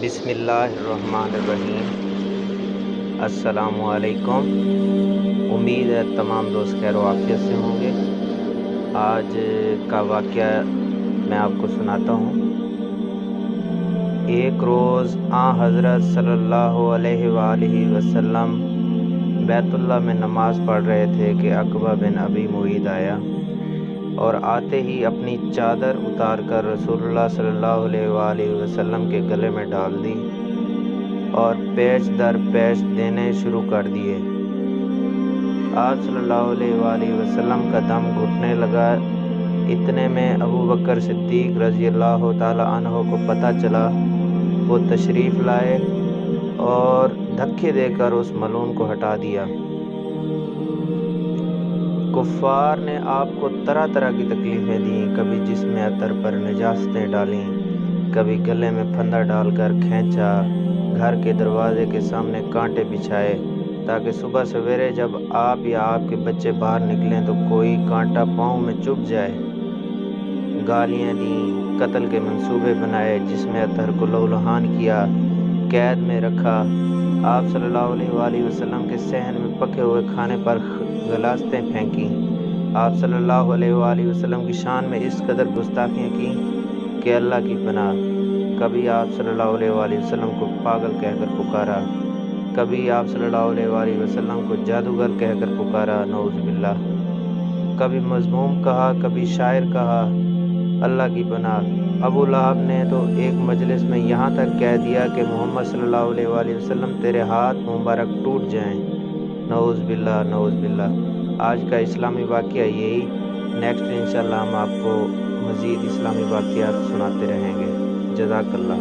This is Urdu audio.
بسم اللہ الرحمن الرحیم۔ السلام علیکم۔ امید ہے تمام دوست خیر و عافیت سے ہوں گے۔ آج کا واقعہ میں آپ کو سناتا ہوں۔ ایک روز حضرت صلی اللہ علیہ وآلہ وسلم بیت اللہ میں نماز پڑھ رہے تھے کہ عقبہ بن ابی معیط آیا اور آتے ہی اپنی چادر اتار کر رسول اللہ صلی اللہ علیہ وآلہ وسلم کے گلے میں ڈال دی اور پیچ در پیچ دینے شروع کر دیے۔ آپ صلی اللہ علیہ وآلہ وسلم کا دم گھٹنے لگا۔ اتنے میں ابو بکر صدیق رضی اللہ تعالی عنہ کو پتہ چلا۔ وہ تشریف لائے اور دھکے دے کر اس ملعون کو ہٹا دیا۔ کفار نے آپ کو طرح طرح کی تکلیفیں دیں، کبھی جسم عطر پر نجاستیں ڈالیں، کبھی گلے میں پھندا ڈال کر کھینچا، گھر کے دروازے کے سامنے کانٹے بچھائے تاکہ صبح سویرے جب آپ یا آپ کے بچے باہر نکلیں تو کوئی کانٹا پاؤں میں چبھ جائے، گالیاں دیں، قتل کے منصوبے بنائے، جسم عطر کو لہولہان کیا، قید میں رکھا۔ آپ صلی اللہ علیہ وآلہ وسلم کے صحن میں پکے ہوئے کھانے پر غلاظتیں پھینکیں۔ آپ صلی اللہ علیہ وآلہ وسلم کی شان میں اس قدر گستاخیاں کیں کہ اللہ کی پناہ۔ کبھی آپ صلی اللہ علیہ وآلہ وسلم کو پاگل کہہ کر پکارا، کبھی آپ صلی اللہ علیہ وآلہ وسلم کو جادوگر کہہ کر پکارا، نعوذ باللہ۔ کبھی مذموم کہا، کبھی شاعر کہا، اللہ کی پناہ۔ ابو لہب نے تو ایک مجلس میں یہاں تک کہہ دیا کہ محمد صلی اللہ علیہ وآلہ وسلم تیرے ہاتھ مبارک ٹوٹ جائیں، نعوذ باللہ، نعوذ باللہ۔ آج کا اسلامی واقعہ یہی۔ نیکسٹ انشاءاللہ ہم آپ کو مزید اسلامی واقعات سناتے رہیں گے۔ جزاک اللہ۔